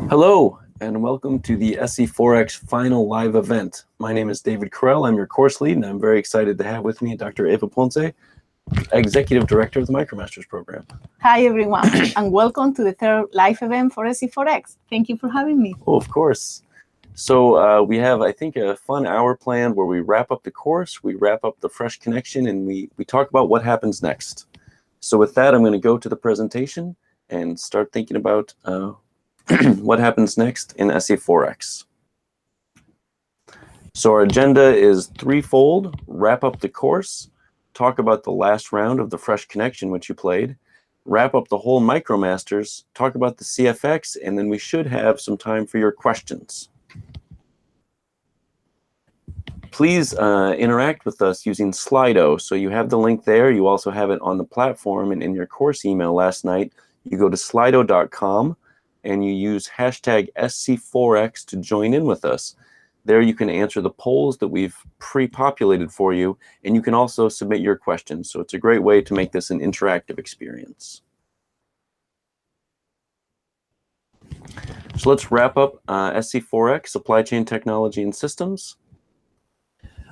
Hello, and welcome to the SC4x final live event. My name is David Correll. I'm your course lead, and I'm very excited to have with me Dr. Eva Ponce, Executive Director of the MicroMasters program. Hi, everyone, and welcome to the third live event for SC4x. Thank you for having me. Oh, of course. So we have, I think, a fun hour planned where we wrap up the course, we wrap up the fresh connection, and we talk about what happens next. So with that, I'm going to go to the presentation and start thinking about what happens next in SC4x. So our agenda is threefold: wrap up the course, talk about the last round of the fresh connection which you played, wrap up the whole MicroMasters, talk about the CFx, and then we should have some time for your questions. Please interact with us using Slido. So you have the link there. You also have it on the platform, and in your course email last night, you go to slido.com and you use hashtag SC4x to join in with us. There you can answer the polls that we've pre-populated for you, and you can also submit your questions. So it's a great way to make this an interactive experience. So let's wrap up SC4x, Supply Chain Technology and Systems.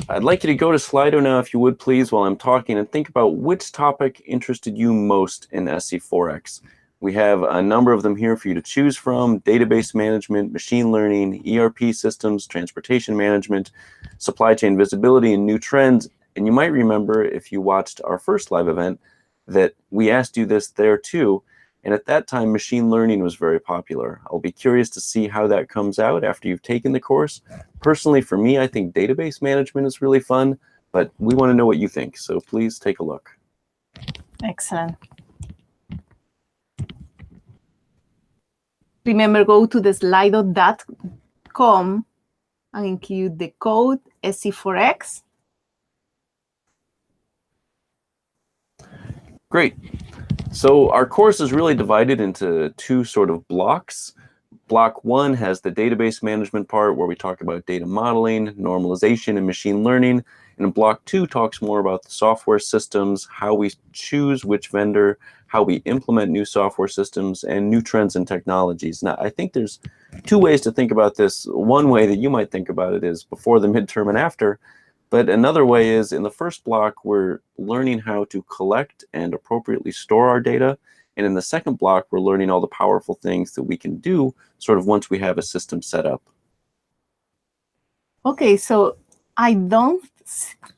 I'd like you to go to Slido now, if you would please, while I'm talking, and think about which topic interested you most in SC4x. We have a number of them here for you to choose from: database management, machine learning, ERP systems, transportation management, supply chain visibility, and new trends. And you might remember, if you watched our first live event, that we asked you this there too. And at that time, machine learning was very popular. I'll be curious to see how that comes out after you've taken the course. Personally, for me, I think database management is really fun, but we want to know what you think. So please take a look. Excellent. Remember, go to the slido.com and include the code SC4x. Great. So our course is really divided into two sort of blocks. Block one has the database management part, where we talk about data modeling, normalization, and machine learning. And block two talks more about the software systems, how we choose which vendor, how we implement new software systems, and new trends and technologies. Now, I think there's two ways to think about this. One way that you might think about it is before the midterm and after. But another way is, in the first block, we're learning how to collect and appropriately store our data. And in the second block, we're learning all the powerful things that we can do sort of once we have a system set up. Okay, so I don't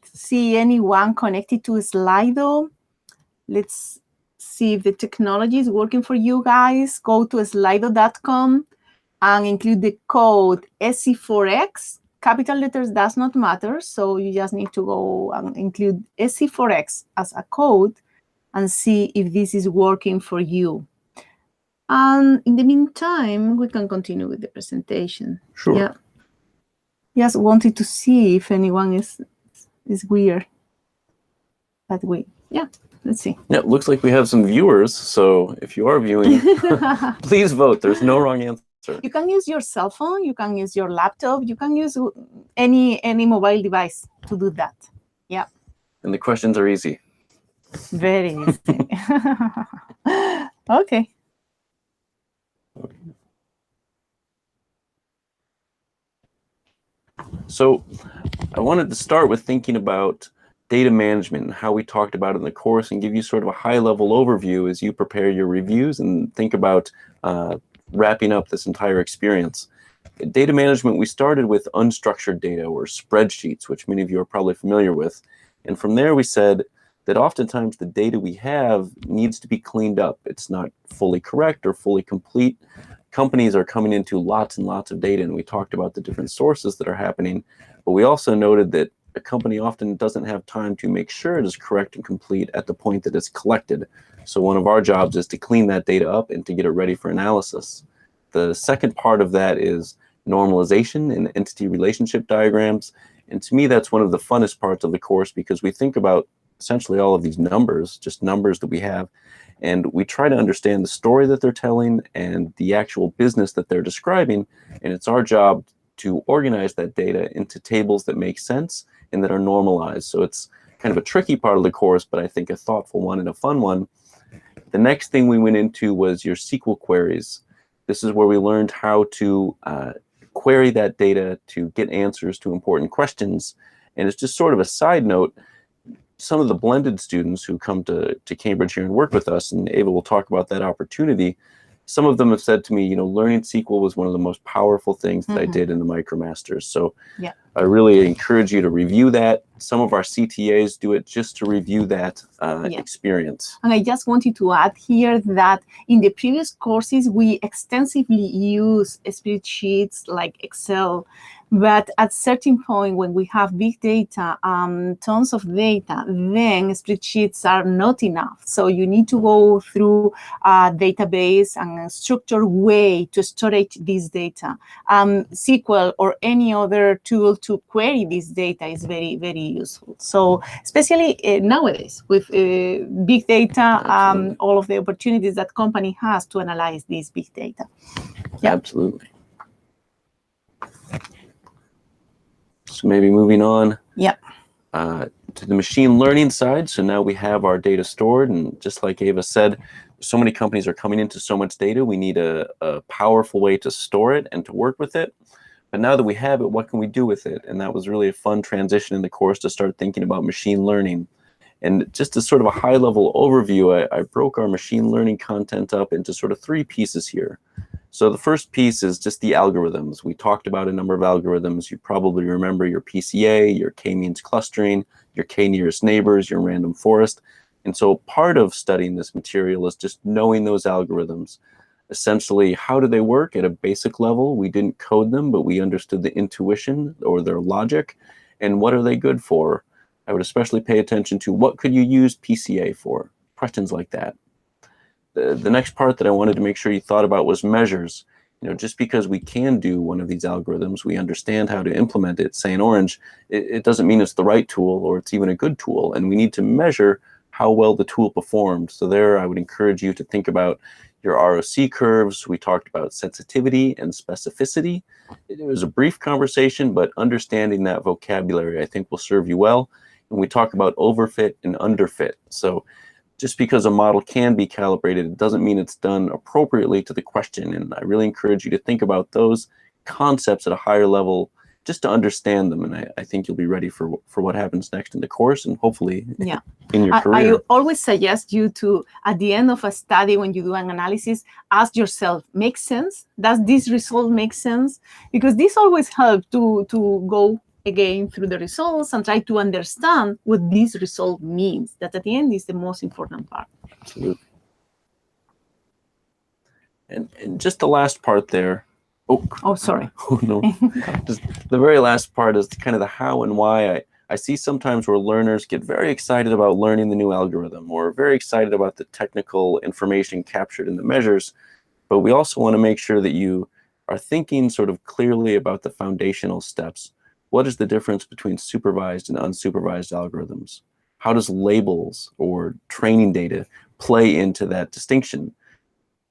see anyone connected to Slido. Let's see if the technology is working for you guys. Go to slido.com and include the code SC4x. Capital letters does not matter, so you just need to go and include SC4x as a code and see if this is working for you. And in the meantime, we can continue with the presentation. Sure. Yeah. Just wanted to see if anyone is weird. But let's see. Yeah, it looks like we have some viewers. So if you are viewing, please vote. There's no wrong answer. You can use your cell phone, you can use your laptop, you can use any mobile device to do that. Yeah. And the questions are easy. Very easy. Okay. So I wanted to start with thinking about data management and how we talked about it in the course, and give you sort of a high-level overview as you prepare your reviews and think about wrapping up this entire experience. Data management, we started with unstructured data, or spreadsheets, which many of you are probably familiar with. And from there we said that oftentimes the data we have needs to be cleaned up. It's not fully correct or fully complete. Companies are coming into lots and lots of data, and we talked about the different sources that are happening. But we also noted that a company often doesn't have time to make sure it is correct and complete at the point that it's collected. So one of our jobs is to clean that data up and to get it ready for analysis. The second part of that is normalization and entity relationship diagrams. And to me, that's one of the funnest parts of the course, because we think about essentially all of these numbers, just numbers that we have, and we try to understand the story that they're telling and the actual business that they're describing. And it's our job to organize that data into tables that make sense and that are normalized. So it's kind of a tricky part of the course, but I think a thoughtful one and a fun one. The next thing we went into was your SQL queries. This is where we learned how to query that data to get answers to important questions. And it's just sort of a side note, some of the blended students who come to Cambridge here and work with us, and Ava will talk about that opportunity, some of them have said to me, you know, learning SQL was one of the most powerful things that I did in the MicroMasters. So yeah. I really encourage you to review that. Some of our CTAs do it just to review that experience. And I just wanted to add here that in the previous courses, we extensively use spreadsheets like Excel. But at a certain point, when we have big data, tons of data, then spreadsheets are not enough. So you need to go through a database and a structured way to store this data. SQL or any other tool to query this data is very, very useful. So especially nowadays with big data, all of the opportunities that company has to analyze this big data. Yeah. Absolutely. So maybe moving on to the machine learning side. So now we have our data stored, and just like Ava said, so many companies are coming into so much data. We need a powerful way to store it and to work with it. But now that we have it, what can we do with it? And that was really a fun transition in the course to start thinking about machine learning. And just as sort of a high-level overview, I broke our machine learning content up into sort of 3 pieces here. So the first piece is just the algorithms. We talked about a number of algorithms. You probably remember your PCA, your k-means clustering, your k-nearest neighbors, your random forest. And so part of studying this material is just knowing those algorithms. Essentially, how do they work at a basic level? We didn't code them, but we understood the intuition or their logic. And what are they good for? I would especially pay attention to what could you use PCA for? Questions like that. The next part that I wanted to make sure you thought about was measures. You know, just because we can do one of these algorithms, we understand how to implement it, say in Orange, it doesn't mean it's the right tool or it's even a good tool. And we need to measure how well the tool performed. So there, I would encourage you to think about your ROC curves. We talked about sensitivity and specificity. It was a brief conversation, but understanding that vocabulary, I think, will serve you well. And we talk about overfit and underfit. So just because a model can be calibrated, it doesn't mean it's done appropriately to the question. And I really encourage you to think about those concepts at a higher level just to understand them. And I think you'll be ready for what happens next in the course and hopefully in your career. I always suggest you to, at the end of a study, when you do an analysis, ask yourself, makes sense? Does this result make sense? Because this always helps to go again through the results and try to understand what this result means. That at the end is the most important part. Absolutely. And just the last part there. Oh, sorry. Oh, no. Just the very last part is kind of the how and why. I see sometimes where learners get very excited about learning the new algorithm or very excited about the technical information captured in the measures. But we also want to make sure that you are thinking sort of clearly about the foundational steps. What is the difference between supervised and unsupervised algorithms? How does labels or training data play into that distinction?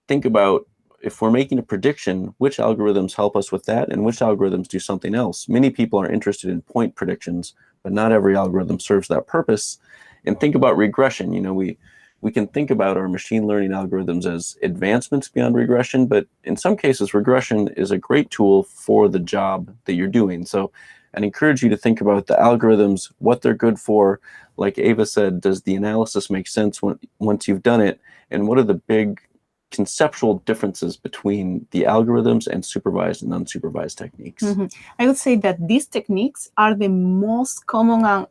Think about, if we're making a prediction, which algorithms help us with that and which algorithms do something else? Many people are interested in point predictions, but not every algorithm serves that purpose. And think about regression. You know, we can think about our machine learning algorithms as advancements beyond regression, but in some cases, regression is a great tool for the job that you're doing. So I'd encourage you to think about the algorithms, what they're good for. Like Ava said, does the analysis make sense once you've done it? And what are the big conceptual differences between the algorithms and supervised and unsupervised techniques? I would say that these techniques are the most common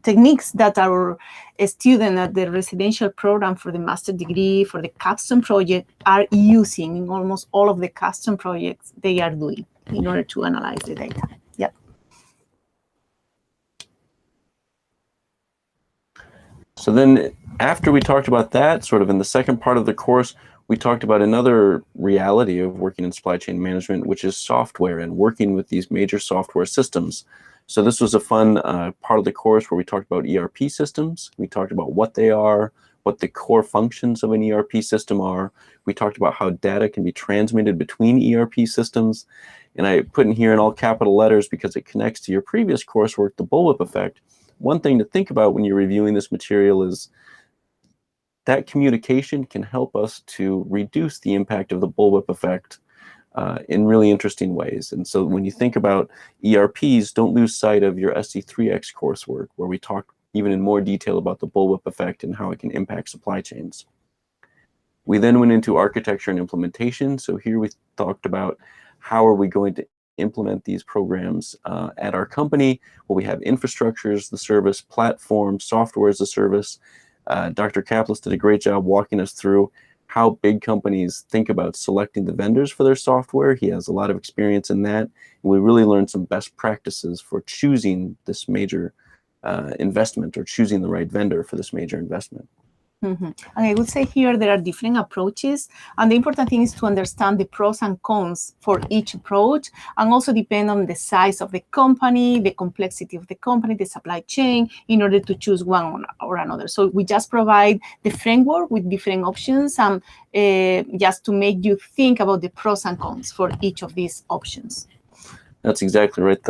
techniques that our students at the residential program for the master degree, for the custom project, are using in almost all of the custom projects they are doing in order to analyze the data. Yep. So then after we talked about that, sort of in the second part of the course, we talked about another reality of working in supply chain management, which is software and working with these major software systems. So this was a fun part of the course where we talked about ERP systems. We talked about what they are, what the core functions of an ERP system are. We talked about how data can be transmitted between ERP systems. And I put in here in all capital letters because it connects to your previous coursework, the bullwhip effect. One thing to think about when you're reviewing this material is that communication can help us to reduce the impact of the bullwhip effect in really interesting ways. And so when you think about ERPs, don't lose sight of your SC4x coursework, where we talk even in more detail about the bullwhip effect and how it can impact supply chains. We then went into architecture and implementation. So here we talked about how are we going to implement these programs at our company. Well, we have infrastructure as the service, platform, software as a service. Dr. Kaplis did a great job walking us through how big companies think about selecting the vendors for their software. He has a lot of experience in that. And we really learned some best practices for choosing this major investment, or choosing the right vendor for this major investment. Mm-hmm. And I would say here there are different approaches, and the important thing is to understand the pros and cons for each approach, and also depend on the size of the company, the complexity of the company, the supply chain, in order to choose one or another. So we just provide the framework with different options, and just to make you think about the pros and cons for each of these options. That's exactly right.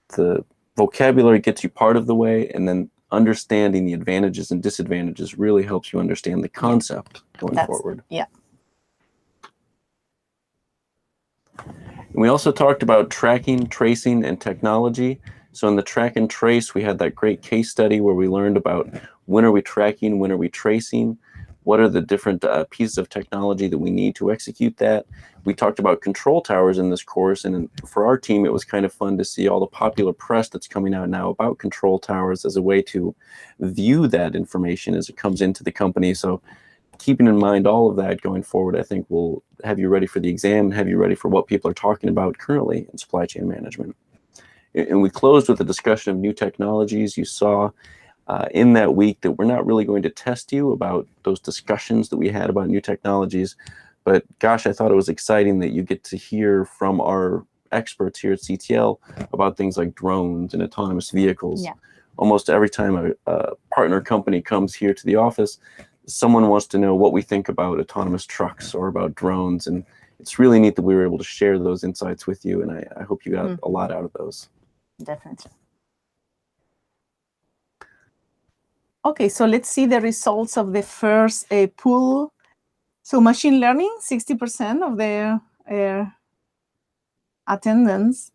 The vocabulary gets you part of the way, and then understanding the advantages and disadvantages really helps you understand the concept going forward. Yeah. And we also talked about tracking, tracing, and technology. So in the track and trace, we had that great case study where we learned about when are we tracking, when are we tracing, what are the different pieces of technology that we need to execute that. We talked about control towers in this course, and for our team, it was kind of fun to see all the popular press that's coming out now about control towers as a way to view that information as it comes into the company. So keeping in mind all of that going forward, I think will have you ready for the exam, and have you ready for what people are talking about currently in supply chain management. And we closed with a discussion of new technologies. You saw in that week that we're not really going to test you about those discussions that we had about new technologies. But gosh, I thought it was exciting that you get to hear from our experts here at CTL about things like drones and autonomous vehicles. Yeah. Almost every time a partner company comes here to the office, someone wants to know what we think about autonomous trucks or about drones. And it's really neat that we were able to share those insights with you. And I hope you got a lot out of those. Definitely. Okay, so let's see the results of the first pool. So machine learning, 60% of their attendants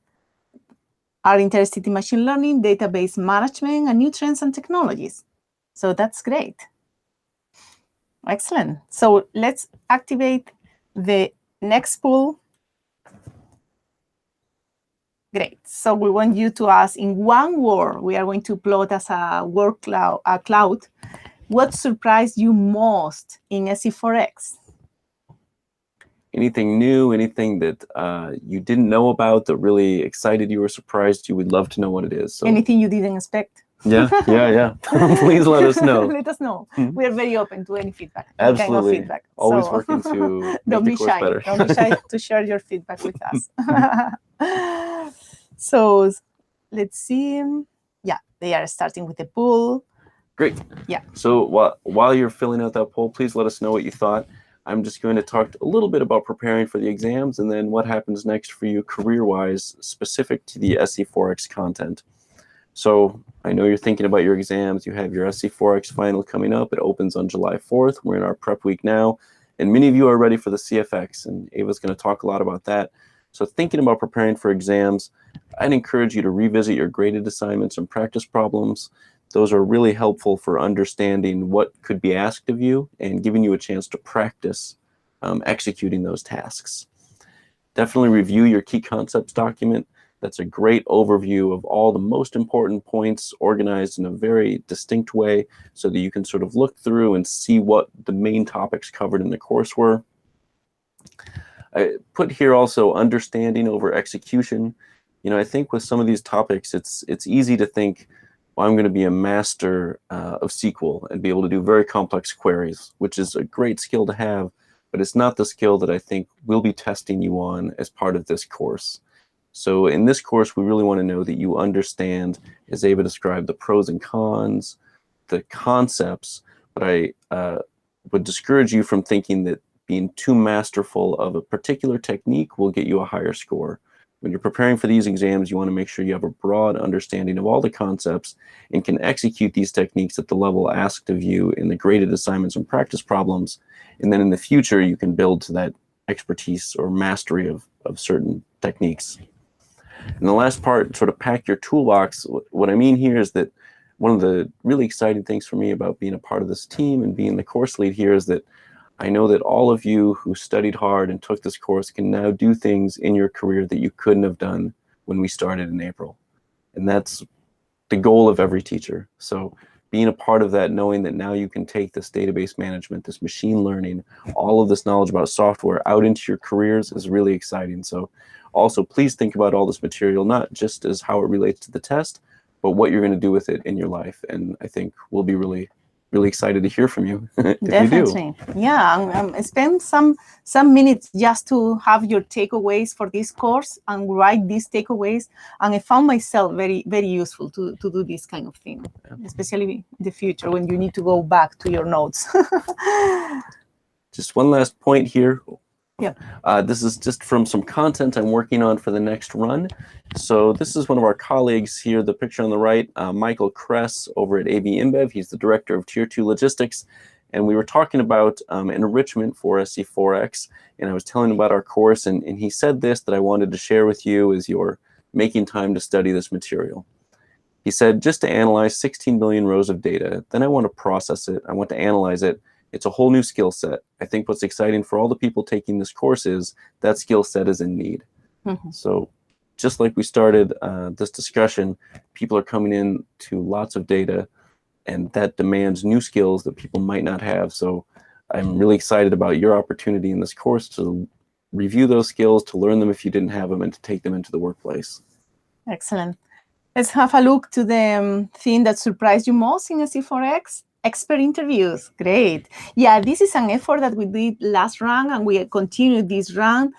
are interested in machine learning, database management, and new trends and technologies. So that's great. Excellent. So let's activate the next pool. Great. So we want you to ask in one word, we are going to plot as a word cloud, what surprised you most in SC4x? Anything new, anything that you didn't know about that really excited you or surprised you, we'd love to know what it is. So. Anything you didn't expect? Yeah. Please let us know. Let us know. We are very open to any feedback. Absolutely. Kind of feedback. Always working to make the course better. Don't be shy to share your feedback with us. So let's see. Yeah, they are starting with the poll. Great. Yeah. So while you're filling out that poll, please let us know what you thought. I'm just going to talk a little bit about preparing for the exams, and then what happens next for you career-wise, specific to the SC4x content. So I know you're thinking about your exams. You have your SC4x final coming up. It opens on July 4th. We're in our prep week now, and many of you are ready for the CFx, and Ava's going to talk a lot about that. So thinking about preparing for exams, I'd encourage you to revisit your graded assignments and practice problems. Those are really helpful for understanding what could be asked of you and giving you a chance to practice executing those tasks. Definitely review your key concepts document. That's a great overview of all the most important points organized in a very distinct way so that you can sort of look through and see what the main topics covered in the course were. I put here also understanding over execution. You know, I think with some of these topics, it's easy to think, well, I'm going to be a master of SQL and be able to do very complex queries, which is a great skill to have, but it's not the skill that I think we'll be testing you on as part of this course. So in this course, we really want to know that you understand, as Ava described, the pros and cons, the concepts, but I would discourage you from thinking that being too masterful of a particular technique will get you a higher score. When you're preparing for these exams, you want to make sure you have a broad understanding of all the concepts and can execute these techniques at the level asked of you in the graded assignments and practice problems. And then in the future, you can build to that expertise or mastery of certain techniques. And the last part, sort of pack your toolbox. What I mean here is that one of the really exciting things for me about being a part of this team and being the course lead here is that I know that all of you who studied hard and took this course can now do things in your career that you couldn't have done when we started in April. And that's the goal of every teacher. So being a part of that, knowing that now you can take this database management, this machine learning, all of this knowledge about software out into your careers is really exciting. So also, please think about all this material, not just as how it relates to the test, but what you're going to do with it in your life. And I think we'll be really excited to hear from you if Definitely. you do. Yeah, spend some minutes just to have your takeaways for this course and write these takeaways. And I found myself very, very useful to do this kind of thing, especially in the future when you need to go back to your notes. Just one last point here. Yeah. This is just from some content I'm working on for the next run. So this is one of our colleagues here, the picture on the right, Michael Kress over at AB InBev. He's the director of Tier 2 Logistics. And we were talking about enrichment for SC4x. And I was telling him about our course. And he said this that I wanted to share with you as you're making time to study this material. He said, just to analyze 16 billion rows of data, then I want to process it. I want to analyze it. It's a whole new skill set. I think what's exciting for all the people taking this course is that skill set is in need. Mm-hmm. So just like we started this discussion, people are coming in to lots of data, and that demands new skills that people might not have. So I'm really excited about your opportunity in this course to review those skills, to learn them if you didn't have them, and to take them into the workplace. Excellent. Let's have a look to the thing that surprised you most in SC4x. Expert interviews. Great. Yeah, this is an effort that we did last round, and we continue this round.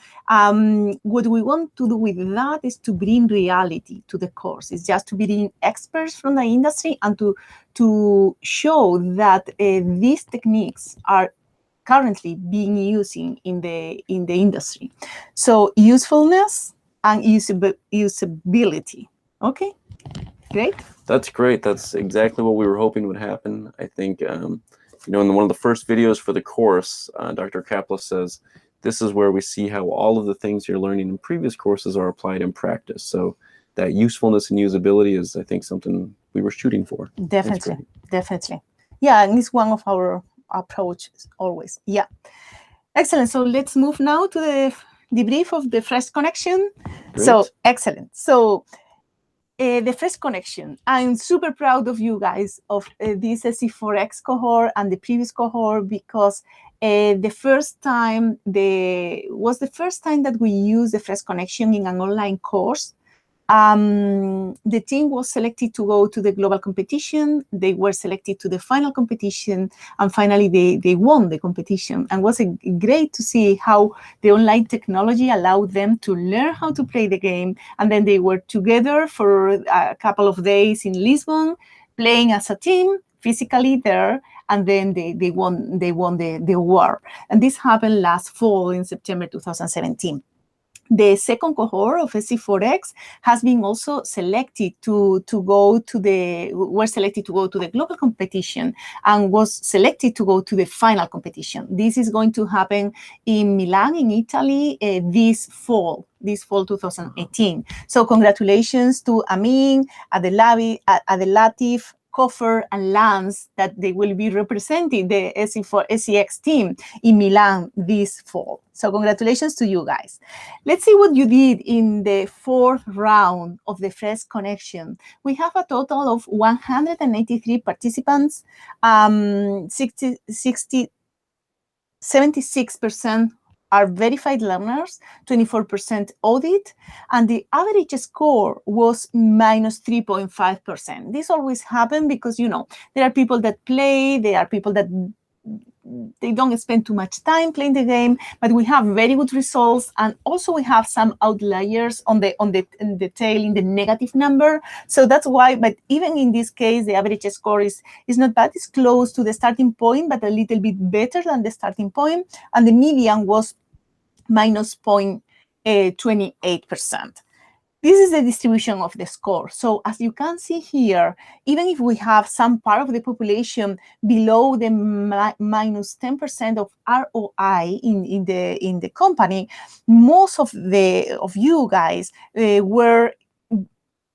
What we want to do with that is to bring reality to the course. It's just to bring experts from the industry and to show that these techniques are currently being used in the industry. So usefulness and usability. Okay. Great. That's great. That's exactly what we were hoping would happen. I think, in one of the first videos for the course, Dr. Kapla says, this is where we see how all of the things you're learning in previous courses are applied in practice. So that usefulness and usability is, I think, something we were shooting for. Definitely. Definitely. Yeah, and it's one of our approaches always. Yeah. Excellent. So let's move now to the debrief of the fresh connection. Great. So excellent. So the first connection, I'm super proud of you guys of this SC4x cohort and the previous cohort, because the first time that we used the fresh connection in an online course. The team was selected to go to the global competition. They were selected to the final competition, and finally they won the competition. And it was great to see how the online technology allowed them to learn how to play the game. And then they were together for a couple of days in Lisbon, playing as a team, physically there, and then they won the award. And this happened last fall in September 2017. The second cohort of SC4x has been also selected to go to the global competition and was selected to go to the final competition. This is going to happen in Milan, in Italy, this fall 2018. So congratulations to Amin, Adelatif, Koffer, and Lance, that they will be representing the SCX team in Milan this fall. So congratulations to you guys. Let's see what you did in the fourth round of the Fresh Connection. We have a total of 183 participants, 76% are verified learners, 24% audit, and the average score was minus 3.5%. This always happens because, there are people that play, there are people that they don't spend too much time playing the game, but we have very good results, and also we have some outliers on the tail in the negative number. So that's why, but even in this case, the average score is not bad. It's close to the starting point, but a little bit better than the starting point, and the median was minus 0.28%. This is the distribution of the score. So as you can see here, even if we have some part of the population below the minus 10% of ROI in the company, most of you guys were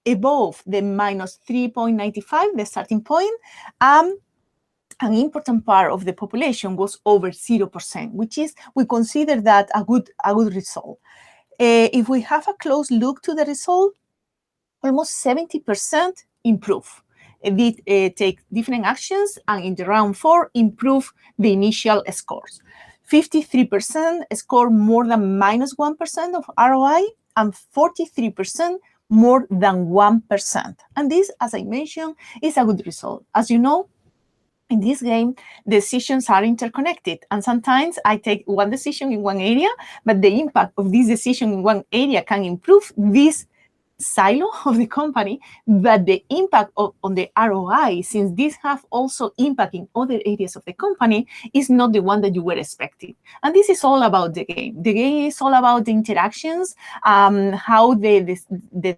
above the minus 3.95, the starting point. An important part of the population was over 0%, which is, we consider that a good result. If we have a close look to the result, almost 70% improve. They take different actions, and in the round 4, improve the initial scores. 53% score more than minus 1% of ROI, and 43% more than 1%. And this, as I mentioned, is a good result. As you know, in this game, decisions are interconnected, and sometimes I take one decision in one area, but the impact of this decision in one area can improve this silo of the company, but the impact on the ROI, since this have also impact in other areas of the company, is not the one that you were expecting. And this is all about the game. The game is all about the interactions, how the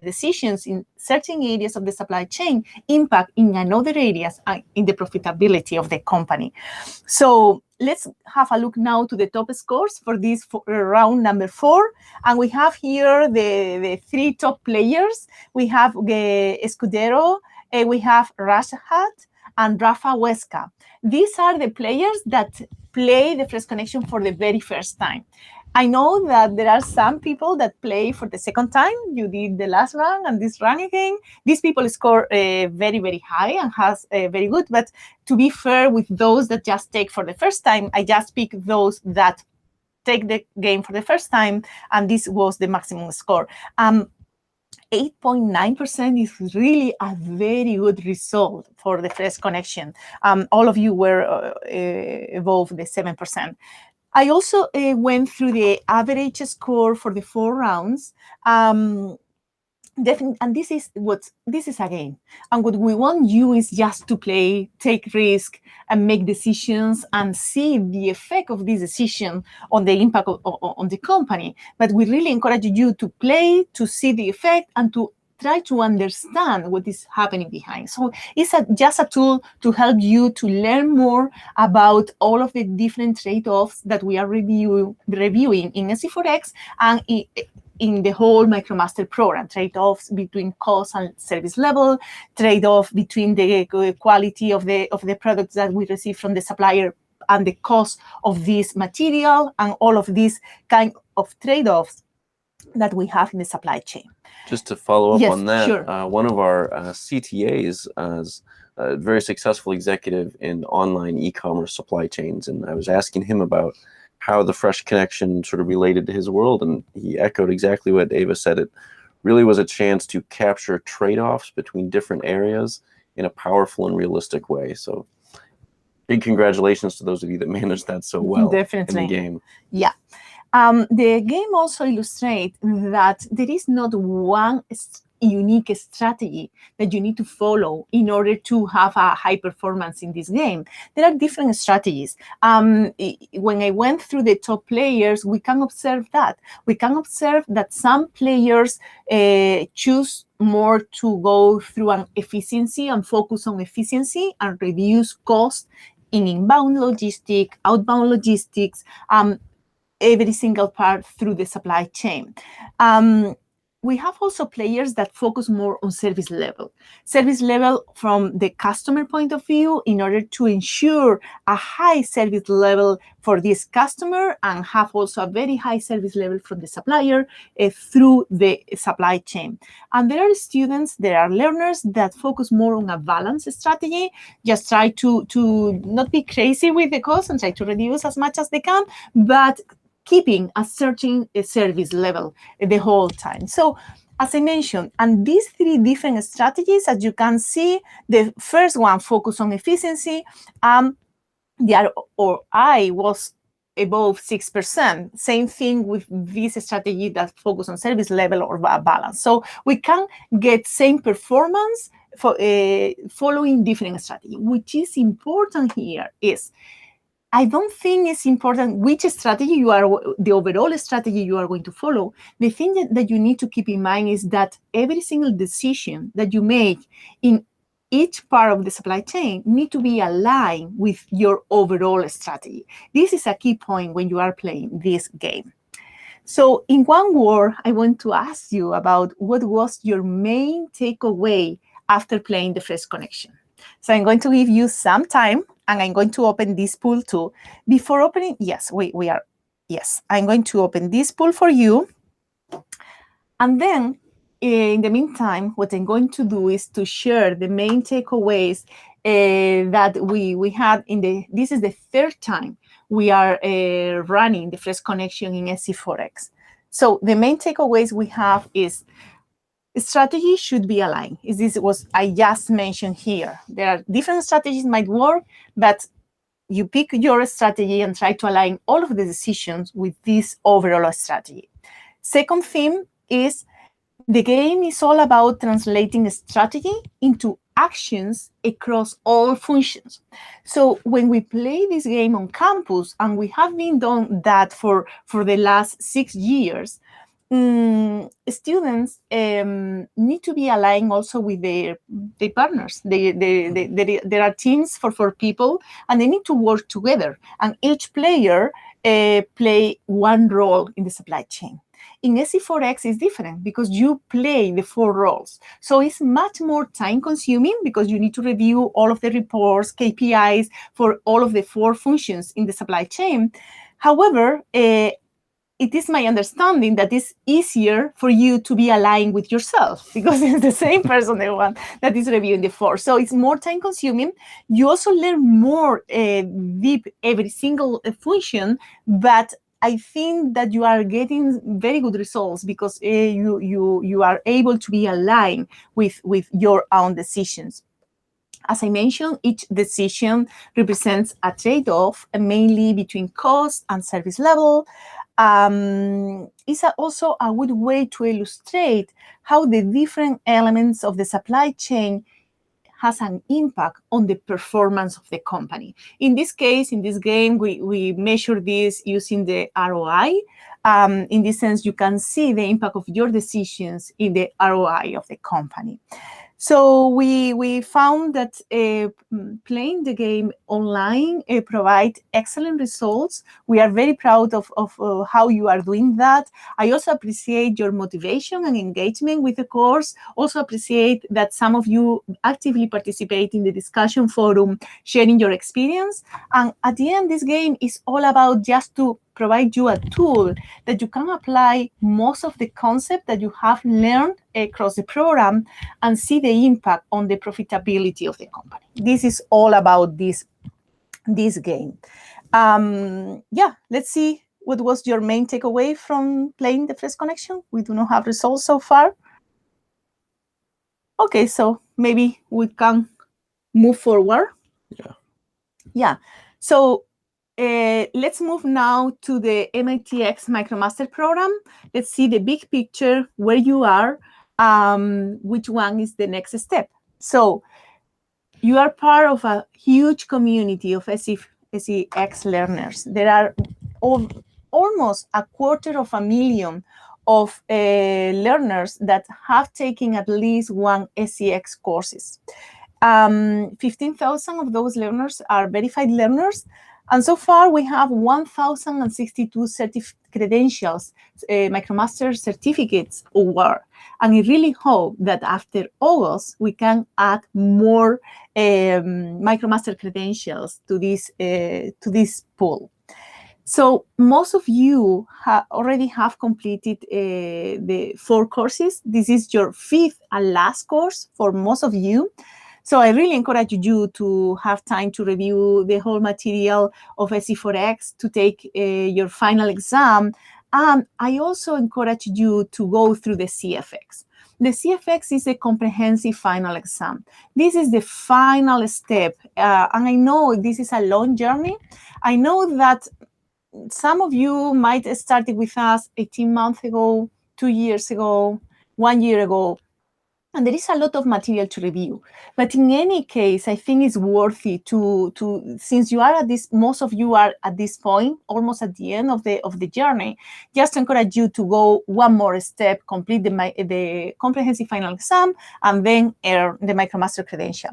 decisions in certain areas of the supply chain impact in another areas in the profitability of the company. So let's have a look now to the top scores for this round number 4. And we have here the 3 top players. We have Escudero, we have Rashad, and Rafa Huesca. These are the players that play the Fresh Connection for the very first time. I know that there are some people that play for the second time. You did the last run and this run again. These people score very, very high and has very good. But to be fair with those that just take for the first time, I just pick those that take the game for the first time, and this was the maximum score. 8.9% is really a very good result for the Fresh Connection. All of you were above the 7%. I also went through the average score for the 4 rounds. Definitely, and this is a game. And what we want you is just to play, take risk, and make decisions, and see the effect of this decision on the impact on the company. But we really encourage you to play, to see the effect, and to try to understand what is happening behind. So it's just a tool to help you to learn more about all of the different trade-offs that we are reviewing in SC4x and in the whole MicroMaster program. Trade-offs between cost and service level, trade-off between the quality of the products that we receive from the supplier and the cost of this material, and all of these kind of trade-offs that we have in the supply chain. Just to follow up on that, sure. One of our CTAs is a very successful executive in online e-commerce supply chains, and I was asking him about how the Fresh Connection sort of related to his world, and he echoed exactly what Ava said. It really was a chance to capture trade-offs between different areas in a powerful and realistic way. So big congratulations to those of you that managed that so well. Definitely. In the game. Yeah. The game also illustrates that there is not one unique strategy that you need to follow in order to have a high performance in this game. There are different strategies. When I went through the top players, we can observe that. We can observe that some players choose more to go through an efficiency and focus on efficiency and reduce cost in inbound logistics, outbound logistics, every single part through the supply chain. We have also players that focus more on service level. Service level from the customer point of view in order to ensure a high service level for this customer and have also a very high service level from the supplier through the supply chain. And there are students, there are learners that focus more on a balanced strategy, just try to not be crazy with the cost and try to reduce as much as they can, but keeping a certain service level the whole time. So, as I mentioned, and these 3 different strategies, as you can see, the first one focus on efficiency, the ROI was above 6%. Same thing with this strategy that focus on service level or balance. So we can get same performance for following different strategy. Which is important here is I don't think it's important which strategy you are, the overall strategy you are going to follow. The thing that you need to keep in mind is that every single decision that you make in each part of the supply chain need to be aligned with your overall strategy. This is a key point when you are playing this game. So in one word, I want to ask you about what was your main takeaway after playing the first connection. So I'm going to give you some time, and I'm going to open this pool too. Before opening, yes, I'm going to open this pool for you. And then in the meantime, what I'm going to do is to share the main takeaways that we had this is the third time we are running the first connection in SC4x. So the main takeaways we have is strategy should be aligned. This was I just mentioned here. There are different strategies might work, but you pick your strategy and try to align all of the decisions with this overall strategy. Second theme is the game is all about translating strategy into actions across all functions. So when we play this game on campus, and we have been doing that for the last 6 years, students need to be aligned also with their partners. There are teams for 4 people, and they need to work together. And each player play one role in the supply chain. In SC4x, it's different because you play the 4 roles. So it's much more time consuming because you need to review all of the reports, KPIs for all of the 4 functions in the supply chain. However, it is my understanding that it's easier for you to be aligned with yourself because it's the same person, the one that is reviewing the 4. So it's more time consuming. You also learn more deep every single function, but I think that you are getting very good results because you are able to be aligned with your own decisions. As I mentioned, each decision represents a trade-off, mainly between cost and service level. It's also a good way to illustrate how the different elements of the supply chain has an impact on the performance of the company. In this case, in this game, we measure this using the ROI. In this sense, you can see the impact of your decisions in the ROI of the company. So we found that playing the game online provides excellent results. We are very proud of how you are doing that. I also appreciate your motivation and engagement with the course. Also appreciate that some of you actively participate in the discussion forum, sharing your experience. And at the end, this game is all about just to provide you a tool that you can apply most of the concept that you have learned across the program and see the impact on the profitability of the company. This is all about this game. Yeah, let's see what was your main takeaway from playing the first connection. We do not have results so far. Okay, so maybe we can move forward. Yeah. So let's move now to the MITx MicroMaster program. Let's see the big picture, where you are, which one is the next step. So you are part of a huge community of SCX learners. There are almost 250,000 of learners that have taken at least one SCX courses. 15,000 of those learners are verified learners. And so far, we have 1,062 credentials, MicroMaster certificates award. And I really hope that after August, we can add more MicroMaster credentials to this pool. So most of you already have completed the 4 courses. This is your 5th and last course for most of you. So I really encourage you to have time to review the whole material of SC4x to take your final exam. And I also encourage you to go through the CFx. The CFx is a comprehensive final exam. This is the final step. And I know this is a long journey. I know that some of you might have started with us 18 months ago, 2 years ago, 1 year ago. And there is a lot of material to review. But in any case, I think it's worthy to since you are at this, most of you are at this point, almost at the end of the journey, just encourage you to go one more step, complete the comprehensive final exam, and then earn the MicroMaster credential.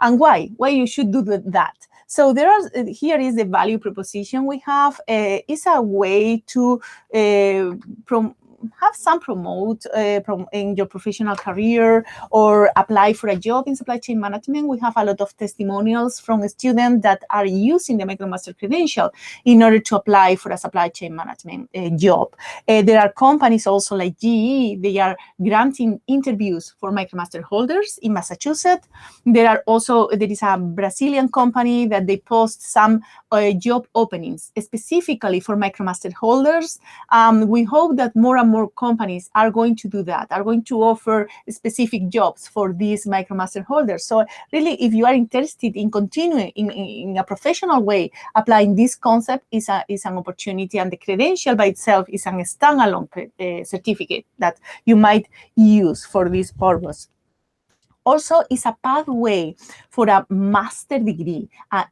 And why? Why you should do that? So here is the value proposition we have. It's a way to have some promote in your professional career or apply for a job in supply chain management. We have a lot of testimonials from students that are using the MicroMaster credential in order to apply for a supply chain management job. There are companies also like GE, they are granting interviews for MicroMaster holders in Massachusetts. There is a Brazilian company that they post some job openings specifically for MicroMaster holders. We hope that more and more companies are going to do that, are going to offer specific jobs for these MicroMaster holders. So really, if you are interested in continuing in a professional way, applying this concept is an opportunity, and the credential by itself is a standalone certificate that you might use for this purpose. Also, is a pathway for a master degree, a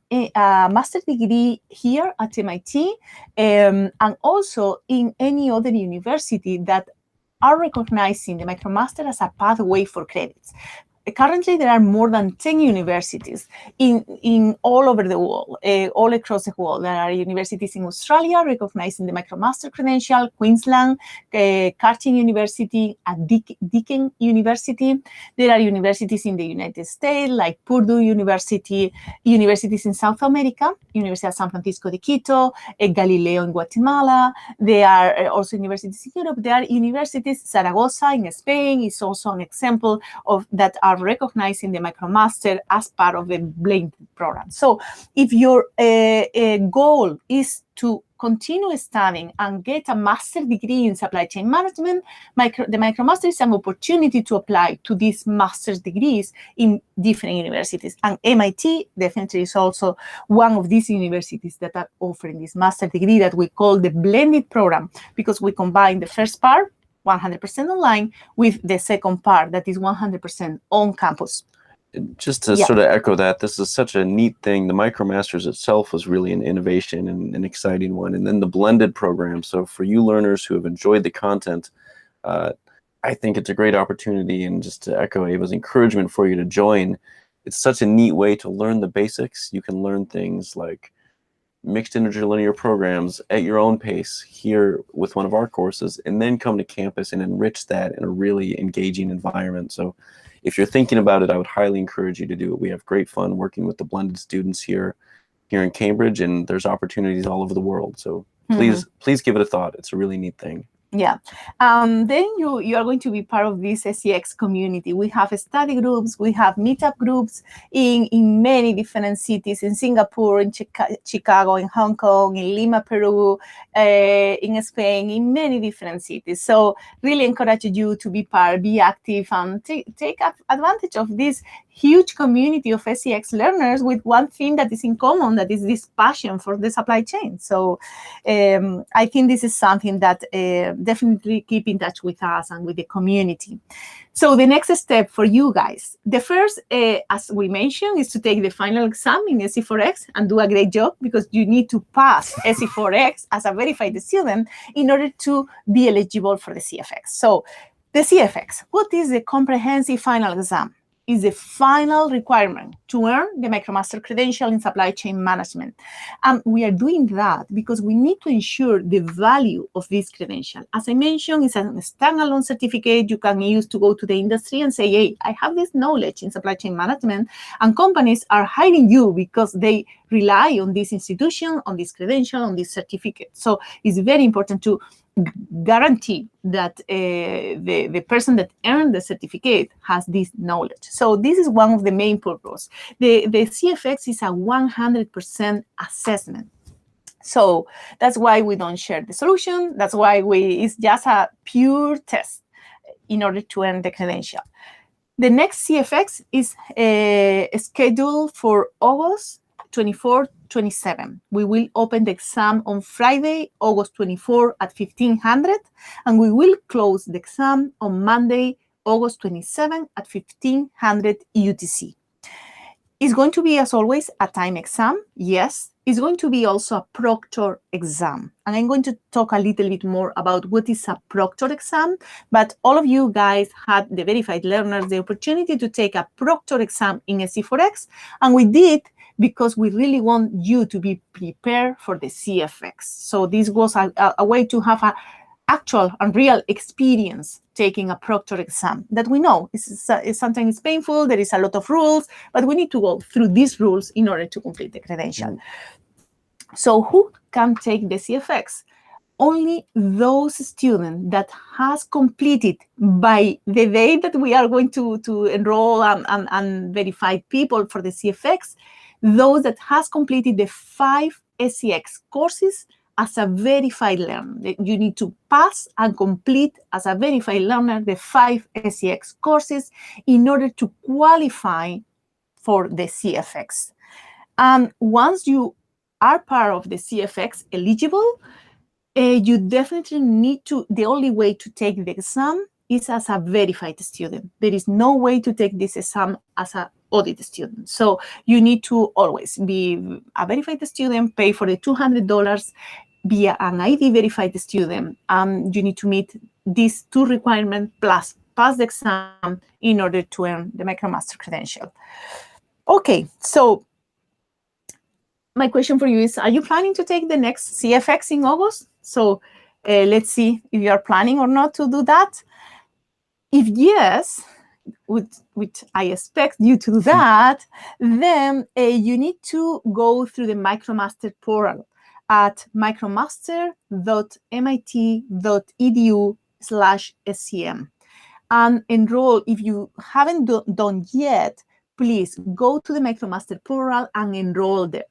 master degree here at MIT, and also in any other university that are recognizing the MicroMaster as a pathway for credits. Currently, there are more than 10 universities in all over the world, all across the world. There are universities in Australia recognizing the MicroMaster credential, Queensland, Curtin University, at Deakin University. There are universities in the United States, like Purdue University, universities in South America, University of San Francisco de Quito, Galileo in Guatemala. There are also universities in Europe. There are universities, Zaragoza in Spain is also an example of that are recognizing the MicroMaster as part of the blended program. So if your goal is to continue studying and get a master degree in supply chain management, the MicroMaster is an opportunity to apply to these master's degrees in different universities. And MIT definitely is also one of these universities that are offering this master degree that we call the blended program, because we combine the first part, 100% online, with the second part that is 100% on campus. Just to sort of echo that, this is such a neat thing. The MicroMasters itself was really an innovation and an exciting one. And then the blended program. So for you learners who have enjoyed the content, I think it's a great opportunity. And just to echo Ava's encouragement for you to join, it's such a neat way to learn the basics. You can learn things like mixed integer linear programs at your own pace here with one of our courses, and then come to campus and enrich that in a really engaging environment. So if you're thinking about it, I would highly encourage you to do it. We have great fun working with the blended students here in Cambridge, and there's opportunities all over the world. So please give it a thought. It's a really neat thing. Yeah. Then you are going to be part of this SCX community. We have study groups, we have meetup groups in many different cities, in Singapore, in Chicago, in Hong Kong, in Lima, Peru, in Spain, in many different cities. So really encourage you to be part, be active, and take advantage of this huge community of SCX learners with one thing that is in common, that is this passion for the supply chain. So I think this is something that definitely keep in touch with us and with the community. So the next step for you guys, the first, as we mentioned, is to take the final exam in SC4x and do a great job, because you need to pass SC4x as a verified student in order to be eligible for the CFx. So the CFx, what is the comprehensive final exam? Is the final requirement to earn the MicroMaster credential in supply chain management. And we are doing that because we need to ensure the value of this credential. As I mentioned, it's a standalone certificate you can use to go to the industry and say, hey, I have this knowledge in supply chain management, and companies are hiring you because they rely on this institution, on this credential, on this certificate. So it's very important to guarantee that the person that earned the certificate has this knowledge. So this is one of the main purposes. The CFX is a 100% assessment. So that's why we don't share the solution. That's why it's just a pure test in order to earn the credential. The next CFX is scheduled for August 24-27. We will open the exam on Friday, August 24 at 1500, and we will close the exam on Monday, August 27 at 1500 UTC. It's going to be, as always, a time exam. Yes, it's going to be also a proctor exam. And I'm going to talk a little bit more about what is a proctor exam. But all of you guys had, the verified learners, the opportunity to take a proctor exam in SC4x. And we did because we really want you to be prepared for the CFx. So this was a way to have an actual and real experience taking a proctor exam that we know is sometimes painful. There is a lot of rules, but we need to go through these rules in order to complete the credential. So who can take the CFx? Only those students that has completed by the day that we are going to enroll and verify people for the CFx, those that has completed the 5 SCX courses as a verified learner. You need to pass and complete as a verified learner the 5 SCX courses in order to qualify for the CFx. And once you are part of the CFx eligible, you definitely need to, the only way to take the exam is as a verified student. There is no way to take this exam as an audit student. So you need to always be a verified student, pay for the $200, be an ID verified student. You need to meet these 2 requirements plus pass the exam in order to earn the MicroMaster credential. Okay, so my question for you is, are you planning to take the next CFX in August? So let's see if you are planning or not to do that. If yes, which I expect you to do that, then you need to go through the MicroMaster portal at micromaster.mit.edu/SCM and enroll. If you haven't done yet, please go to the MicroMaster portal and enroll there.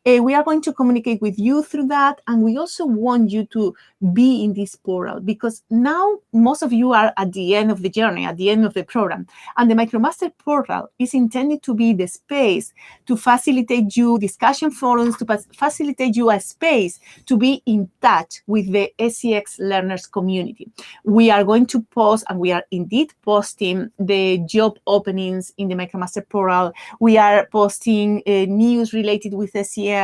We are going to communicate with you through that, and we also want you to be in this portal because now most of you are at the end of the journey, at the end of the program, and the MicroMaster portal is intended to be the space to facilitate you discussion forums, to facilitate you a space to be in touch with the SCX learners community. We are going to post, and we are indeed posting the job openings in the MicroMaster portal. We are posting news related with SCM.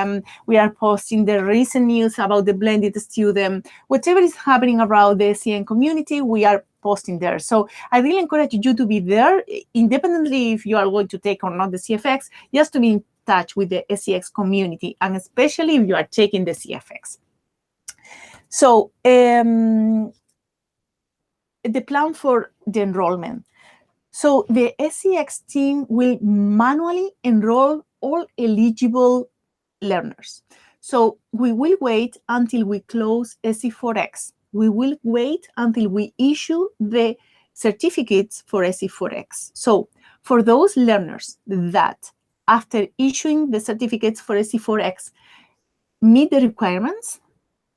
We are posting the recent news about the blended student. Whatever is happening around the SCM community, we are posting there. So I really encourage you to be there, independently if you are going to take or not the CFX, just to be in touch with the SCX community, and especially if you are taking the CFX. So the plan for the enrollment. So the SCX team will manually enroll all eligible learners. So we will wait until we close SC4x. We will wait until we issue the certificates for SC4x. So for those learners that, after issuing the certificates for SC4x, meet the requirements,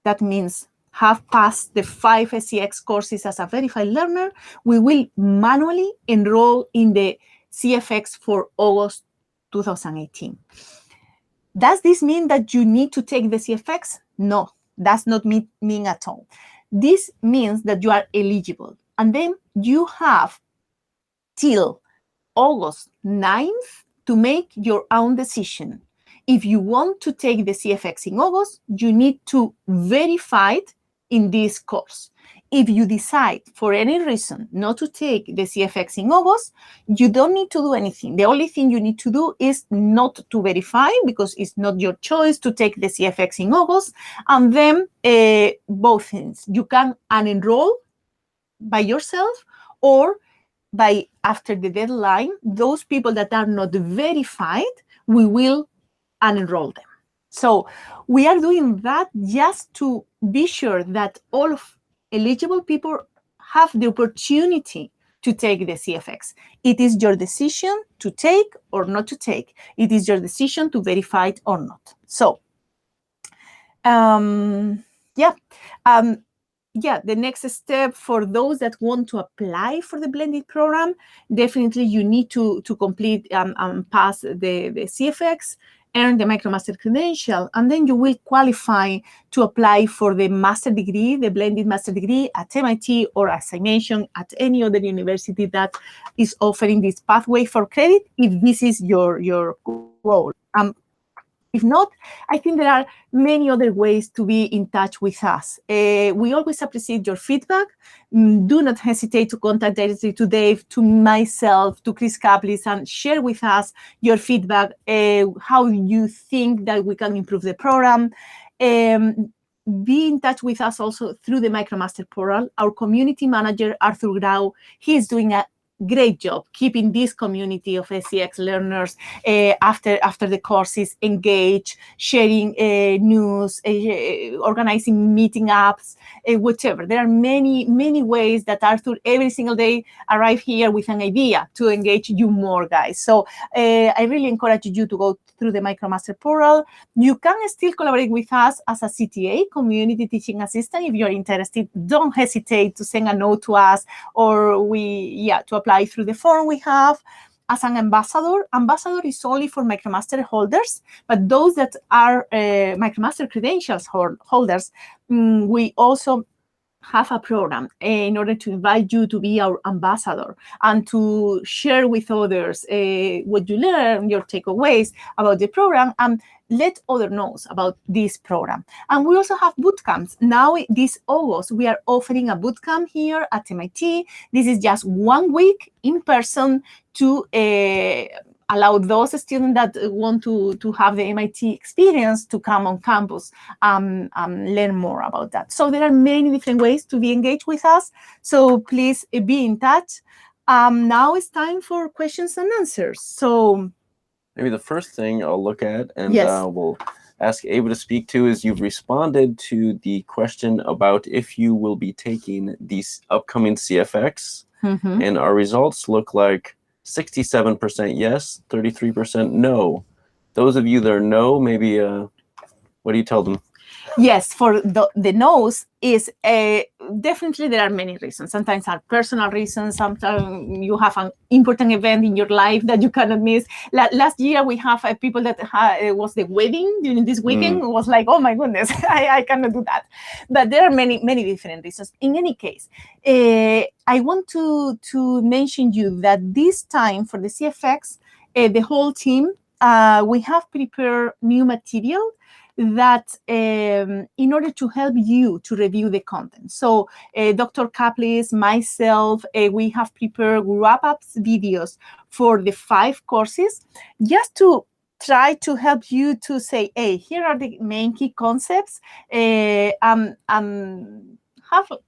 that means have passed the 5 SCX courses as a verified learner, we will manually enroll in the CFX for August 2018. Does this mean that you need to take the CFX? No, does not mean at all. This means that you are eligible. And then you have till August 9th to make your own decision. If you want to take the CFX in August, you need to verify it in this course. If you decide for any reason not to take the CFX in August, you don't need to do anything. The only thing you need to do is not to verify, because it's not your choice to take the CFX in August. And then both things, you can unenroll by yourself, or by after the deadline, those people that are not verified, we will unenroll them. So we are doing that just to be sure that all of eligible people have the opportunity to take the CFX. It is your decision to take or not to take. It is your decision to verify it or not. So, the next step for those that want to apply for the blended program, definitely you need to complete and pass the CFX. earn the MicroMaster credential, and then you will qualify to apply for the master degree, the blended master degree at MIT, or as I mentioned, at any other university that is offering this pathway for credit, if this is your goal. If not, I think there are many other ways to be in touch with us. We always appreciate your feedback. Do not hesitate to contact directly to Dave, to myself, to Chris Kaplis, and share with us your feedback, how you think that we can improve the program. Be in touch with us also through the MicroMaster portal. Our community manager, Arthur Grau, he is doing a great job keeping this community of SCX learners after the courses engaged, sharing news, organizing meeting apps, whatever. There are many ways that Arthur every single day arrive here with an idea to engage you more, guys. So I really encourage you to go through the MicroMaster portal. You can still collaborate with us as a CTA, Community Teaching Assistant. If you're interested, don't hesitate to send a note to us, or to apply through the form we have. As an ambassador is only for MicroMaster holders, but those that are MicroMaster credentials holders, we also have a program in order to invite you to be our ambassador and to share with others what you learn, your takeaways about the program, and let others know about this program. And we also have boot camps. Now, this August, we are offering a boot camp here at MIT. This is just 1 week in person to allow those students that want to have the MIT experience to come on campus and learn more about that. So there are many different ways to be engaged with us. So please be in touch. Now it's time for questions and answers. So maybe the first thing I'll look at and we'll ask Ava to speak to is you've responded to the question about if you will be taking these upcoming CFx, and our results look like 67% yes, 33% no. Those of you that are no, maybe, what do you tell them? Yes, for the no's is definitely there are many reasons. Sometimes are personal reasons. Sometimes you have an important event in your life that you cannot miss. Last year we have people that it was the wedding during this weekend. It was like, oh my goodness, I cannot do that. But there are many different reasons. In any case, I want to mention you that this time for the CFX, the whole team, we have prepared new material that in order to help you to review the content. So Dr. Kaplis, myself, we have prepared wrap-ups videos for the 5 courses just to try to help you to say, hey, here are the main key concepts, have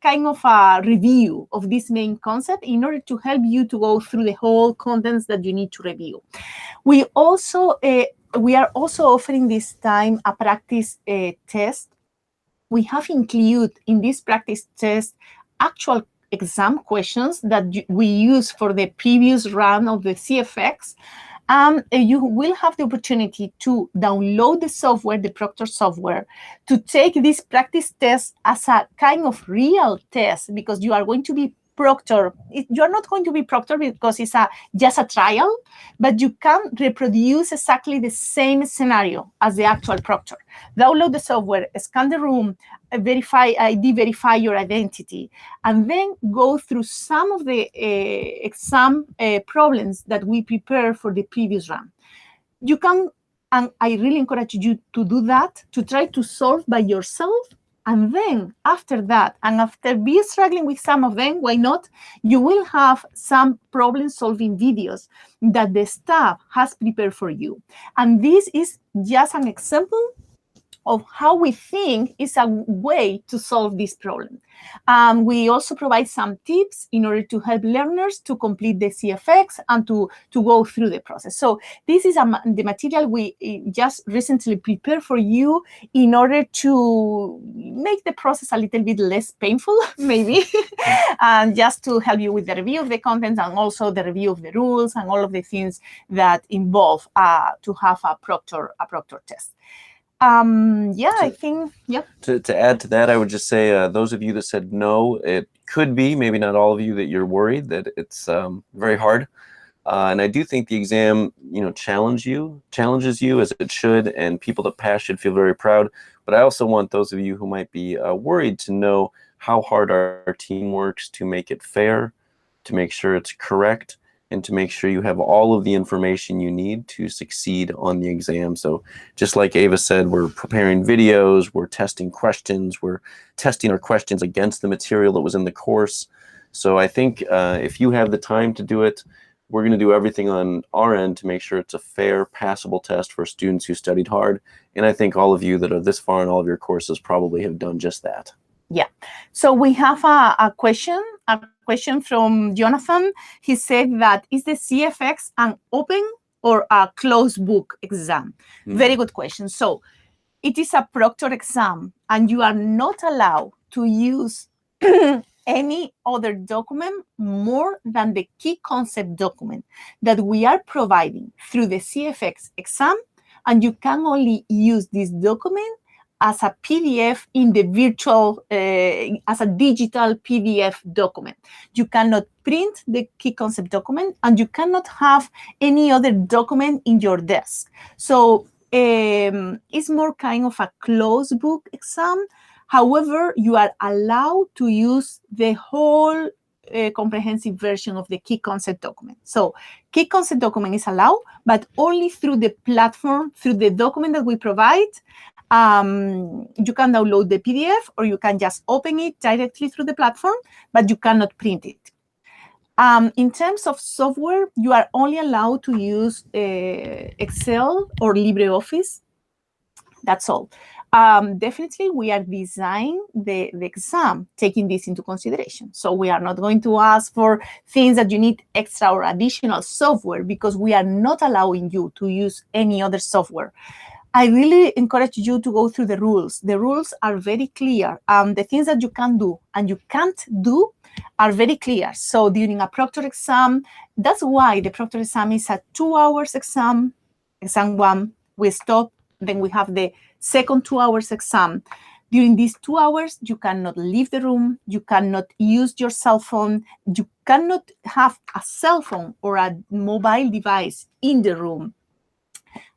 kind of a review of this main concept in order to help you to go through the whole contents that you need to review. We are also offering this time a practice test. We have included in this practice test actual exam questions that we use for the previous round of the CFX. You will have the opportunity to download the software, the Proctor software, to take this practice test as a kind of real test, because you are going to be proctor. You are not going to be proctor because it's just a trial, but you can reproduce exactly the same scenario as the actual proctor. Download the software, scan the room, verify your identity, and then go through some of the exam problems that we prepared for the previous round. You can, and I really encourage you to do that, to try to solve by yourself. And then after that, and after be struggling with some of them, why not? You will have some problem-solving videos that the staff has prepared for you. And this is just an example of how we think is a way to solve this problem. We also provide some tips in order to help learners to complete the CFX and to go through the process. So this is the material we just recently prepared for you in order to make the process a little bit less painful, maybe, and just to help you with the review of the contents and also the review of the rules and all of the things that involve to have a proctor test. I think, To add to that, I would just say those of you that said no, it could be, maybe not all of you, that you're worried that it's very hard. And I do think the exam, challenges you as it should, and people that pass should feel very proud. But I also want those of you who might be worried to know how hard our team works to make it fair, to make sure it's correct, and to make sure you have all of the information you need to succeed on the exam. So just like Ava said, we're preparing videos, we're testing questions, we're testing our questions against the material that was in the course. So I think if you have the time to do it, we're going to do everything on our end to make sure it's a fair, passable test for students who studied hard. And I think all of you that are this far in all of your courses probably have done just that. Yeah. So we have a question from Jonathan. He said that, is the CFx an open or a closed book exam? Very good question. So it is a proctored exam, and you are not allowed to use any other document more than the key concept document that we are providing through the CFx exam, and you can only use this document as a PDF in the virtual, as a digital PDF document. You cannot print the key concept document, and you cannot have any other document in your desk. So it's more kind of a closed book exam. However, you are allowed to use the whole comprehensive version of the key concept document. So key concept document is allowed, but only through the platform, through the document that we provide. You can download the PDF, or you can just open it directly through the platform, but you cannot print it. In terms of software, you are only allowed to use Excel or LibreOffice. That's all. Definitely, we are designing the exam taking this into consideration. So we are not going to ask for things that you need extra or additional software, because we are not allowing you to use any other software. I really encourage you to go through the rules. The rules are very clear. The things that you can do and you can't do are very clear. So during a proctored exam, that's why the proctored exam is a 2 hours exam. Exam 1, we stop. Then we have the second 2 hours exam. During these 2 hours, you cannot leave the room. You cannot use your cell phone. You cannot have a cell phone or a mobile device in the room.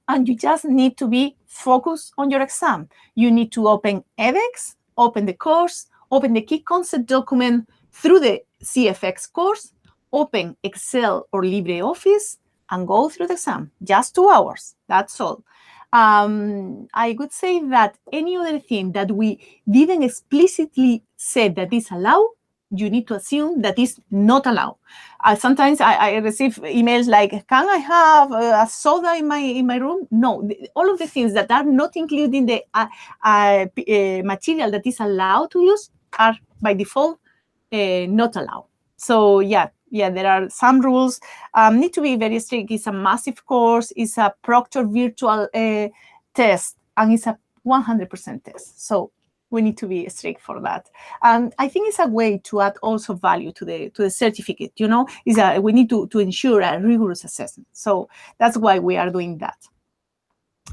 And you just need to be focused on your exam. You need to open edX, open the course, open the key concept document through the CFx course, open Excel or LibreOffice, and go through the exam. Just 2 hours, that's all. I would say that any other thing that we didn't explicitly say that is allowed, you need to assume that is not allowed. Sometimes I receive emails like, can I have a soda in my room? No, all of the things that are not included in the material that is allowed to use are by default not allowed. So yeah, there are some rules. Need to be very strict. It's a massive course. It's a proctored virtual test, and it's a 100% test. So we need to be strict for that. And I think it's a way to add also value to the certificate. We need to ensure a rigorous assessment. So that's why we are doing that.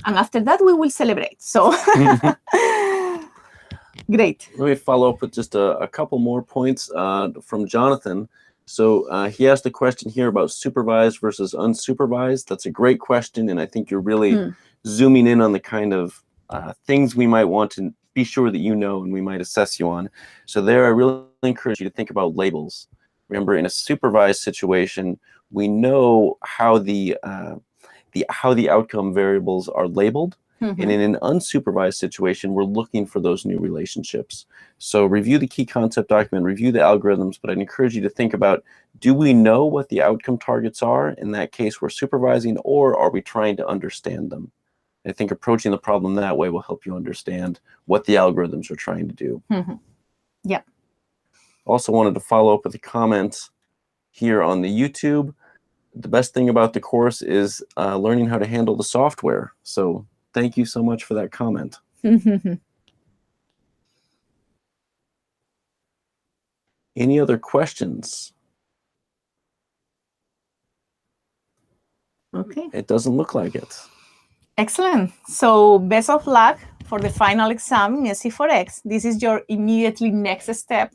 And after that, we will celebrate. So great. Let me follow up with just a couple more points from Jonathan. So he asked a question here about supervised versus unsupervised. That's a great question, and I think you're really zooming in on the kind of things we might want to be sure that and we might assess you on. So there, I really encourage you to think about labels. Remember, in a supervised situation, we know how the outcome variables are labeled. And in an unsupervised situation, we're looking for those new relationships. So review the key concept document, review the algorithms, but I'd encourage you to think about, do we know what the outcome targets are? In that case, we're supervising, or are we trying to understand them? I think approaching the problem that way will help you understand what the algorithms are trying to do. Yeah. Also wanted to follow up with a comment here on the YouTube. The best thing about the course is learning how to handle the software. So thank you so much for that comment. Any other questions? Okay. It doesn't look like it. Excellent. So best of luck for the final exam in SC4x. This is your immediately next step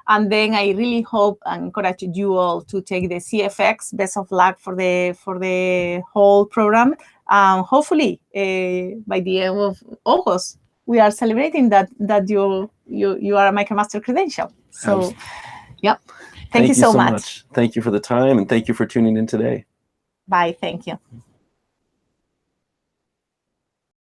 And then I really hope and encourage you all to take the CFx. Best of luck for the whole program. Hopefully, by the end of August, we are celebrating that you are a MicroMaster credential. So, yeah. Thank you so much. Thank you for the time, and thank you for tuning in today. Bye. Thank you.